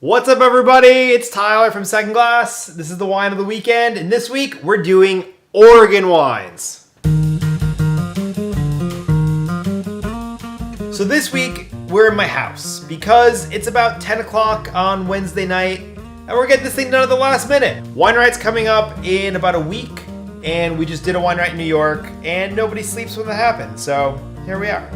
What's up, everybody? It's Tyler from Second Glass. This is the wine of the weekend, and this week we're doing Oregon wines. So this week we're in my house because it's about 10 o'clock on Wednesday night, and we're getting this thing done at the last minute. Wine night's coming up in about a week, and we just did a wine night in New York, and nobody sleeps when that happens, so here we are.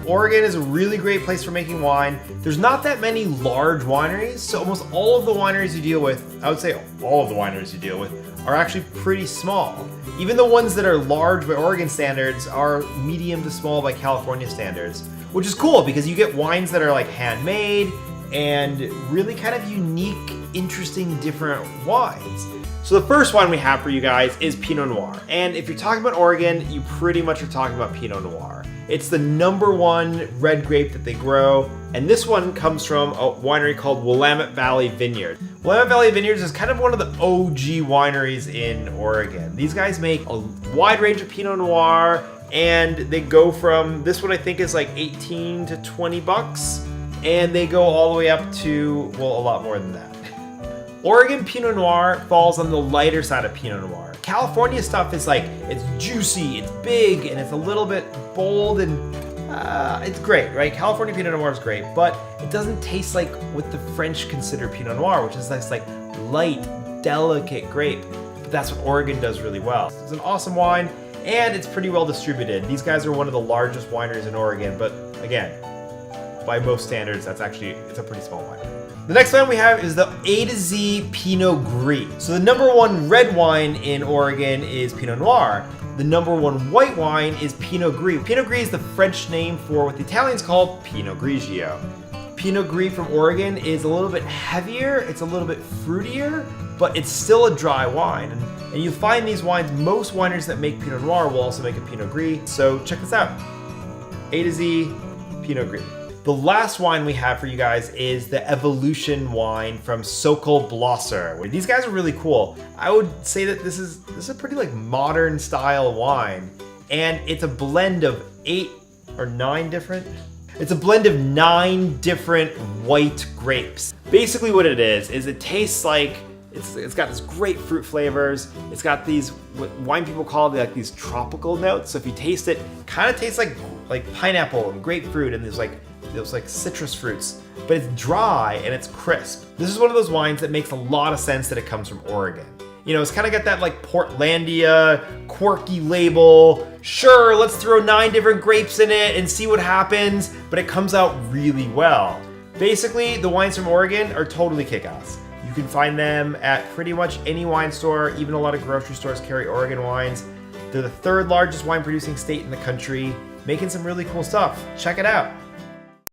Oregon is a really great place for making wine. There's not that many large wineries, so almost all of the wineries you deal with, I would say all of the wineries you deal with, are actually pretty small. Even the ones that are large by Oregon standards are medium to small by California standards, which is cool because you get wines that are like handmade and really kind of unique, interesting, different wines. So the first wine we have for you guys is Pinot Noir. And if you're talking about Oregon, you pretty much are talking about Pinot Noir. It's the #1 red grape that they grow. And this one comes from a winery called Willamette Valley Vineyard. Willamette Valley Vineyards is kind of one of the OG wineries in Oregon. These guys make a wide range of Pinot Noir, and they go from, this one I think is like 18 to 20 bucks. And they go all the way up to, well, a lot more than that. Oregon Pinot Noir falls on the lighter side of Pinot Noir. California stuff is like, it's juicy, it's big, and it's a little bit bold, and it's great, right? California Pinot Noir is great, but it doesn't taste like what the French consider Pinot Noir, which is this like light, delicate grape. But that's what Oregon does really well. It's an awesome wine, and it's pretty well distributed. These guys are one of the largest wineries in Oregon, but again, by most standards, it's a pretty small wine. The next wine we have is the A to Z Pinot Gris. So the #1 red wine in Oregon is Pinot Noir. The #1 white wine is Pinot Gris. Pinot Gris is the French name for what the Italians call Pinot Grigio. Pinot Gris from Oregon is a little bit heavier, it's a little bit fruitier, but it's still a dry wine. And you find these wines, most wineries that make Pinot Noir will also make a Pinot Gris. So check this out, A to Z Pinot Gris. The last wine we have for you guys is the Evolution wine from Sokol Blosser. These guys are really cool. I would say that this is a pretty like modern style wine, and it's a blend of 9 different white grapes. Basically what it is it tastes like, it's got this great fruit flavors. It's got these, what wine people call like these tropical notes. So if you taste it, kind of tastes like pineapple and grapefruit and there's like citrus fruits, but it's dry and it's crisp. This is one of those wines that makes a lot of sense that it comes from Oregon. You know, it's kind of got that like Portlandia, quirky label. Sure, let's throw 9 different grapes in it and see what happens, but it comes out really well. Basically, the wines from Oregon are totally kick-ass. You can find them at pretty much any wine store, even a lot of grocery stores carry Oregon wines. They're the 3rd largest wine producing state in the country, making some really cool stuff. Check it out.